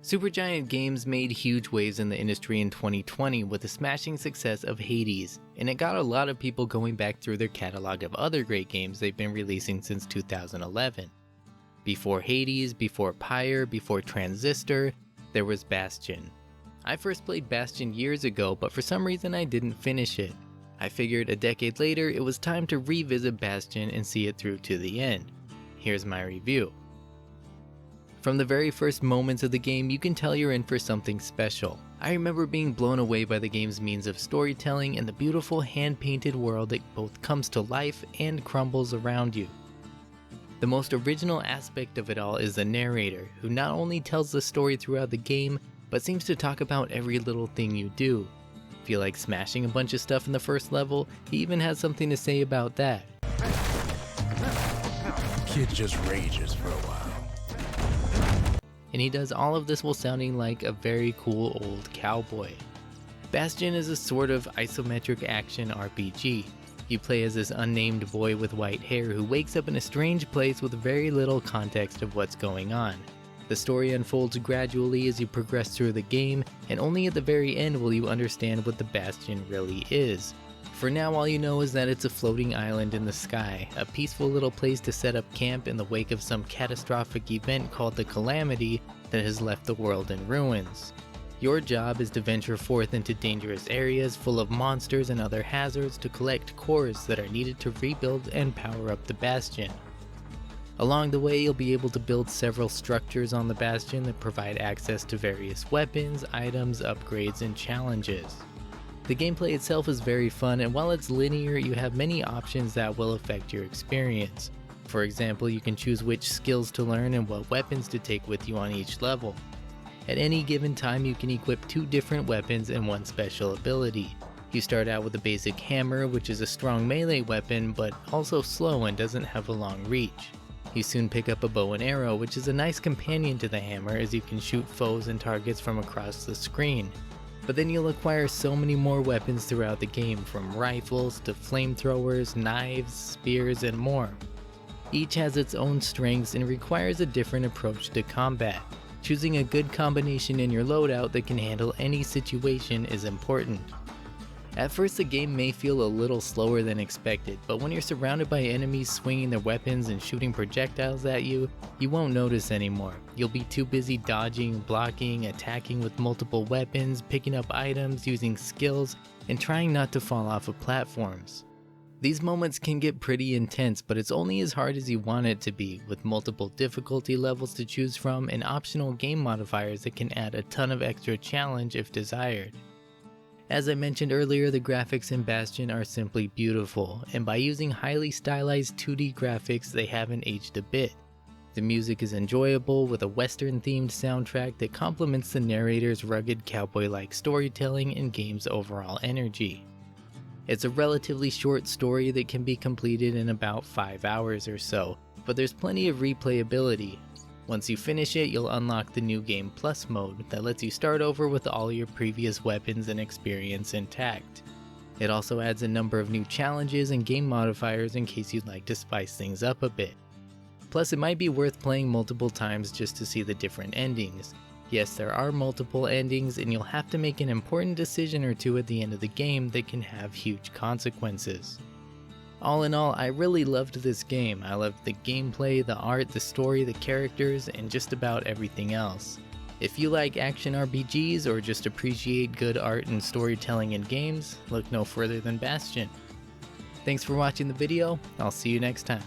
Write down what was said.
SuperGiant Games made huge waves in the industry in 2020 with the smashing success of Hades, and it got a lot of people going back through their catalog of other great games they've been releasing since 2011. Before Hades, before Pyre, before Transistor, there was Bastion. I first played Bastion years ago, but for some reason I didn't finish it. I figured a decade later it was time to revisit Bastion and see it through to the end. Here's my review. From the very first moments of the game, you can tell you're in for something special. I remember being blown away by the game's means of storytelling and the beautiful hand-painted world that both comes to life and crumbles around you. The most original aspect of it all is the narrator, who not only tells the story throughout the game, but seems to talk about every little thing you do. Feel like smashing a bunch of stuff in the first level? He even has something to say about that. Kid just rages for a while. And he does all of this while sounding like a very cool old cowboy. Bastion is a sort of isometric action RPG. You play as this unnamed boy with white hair who wakes up in a strange place with very little context of what's going on. The story unfolds gradually as you progress through the game, and only at the very end will you understand what the Bastion really is. For now, all you know is that it's a floating island in the sky, a peaceful little place to set up camp in the wake of some catastrophic event called the Calamity that has left the world in ruins. Your job is to venture forth into dangerous areas full of monsters and other hazards to collect cores that are needed to rebuild and power up the Bastion. Along the way, you'll be able to build several structures on the Bastion that provide access to various weapons, items, upgrades, and challenges. The gameplay itself is very fun, and while it's linear, you have many options that will affect your experience. For example, you can choose which skills to learn and what weapons to take with you on each level. At any given time, you can equip 2 different weapons and 1 special ability. You start out with a basic hammer, which is a strong melee weapon, but also slow and doesn't have a long reach. You soon pick up a bow and arrow, which is a nice companion to the hammer as you can shoot foes and targets from across the screen. But then you'll acquire so many more weapons throughout the game, from rifles to flamethrowers, knives, spears, and more. Each has its own strengths and requires a different approach to combat. Choosing a good combination in your loadout that can handle any situation is important. At first the game may feel a little slower than expected, but when you're surrounded by enemies swinging their weapons and shooting projectiles at you, you won't notice anymore. You'll be too busy dodging, blocking, attacking with multiple weapons, picking up items, using skills, and trying not to fall off of platforms. These moments can get pretty intense, but it's only as hard as you want it to be, with multiple difficulty levels to choose from and optional game modifiers that can add a ton of extra challenge if desired. As I mentioned earlier, the graphics in Bastion are simply beautiful, and by using highly stylized 2D graphics, they haven't aged a bit. The music is enjoyable with a western-themed soundtrack that complements the narrator's rugged cowboy-like storytelling and game's overall energy. It's a relatively short story that can be completed in about 5 hours or so, but there's plenty of replayability. Once you finish it, you'll unlock the new Game Plus mode that lets you start over with all your previous weapons and experience intact. It also adds a number of new challenges and game modifiers in case you'd like to spice things up a bit. Plus, it might be worth playing multiple times just to see the different endings. Yes, there are multiple endings, and you'll have to make an important decision or two at the end of the game that can have huge consequences. All in all, I really loved this game. I loved the gameplay, the art, the story, the characters, and just about everything else. If you like action RPGs or just appreciate good art and storytelling in games, look no further than Bastion. Thanks for watching the video. I'll see you next time.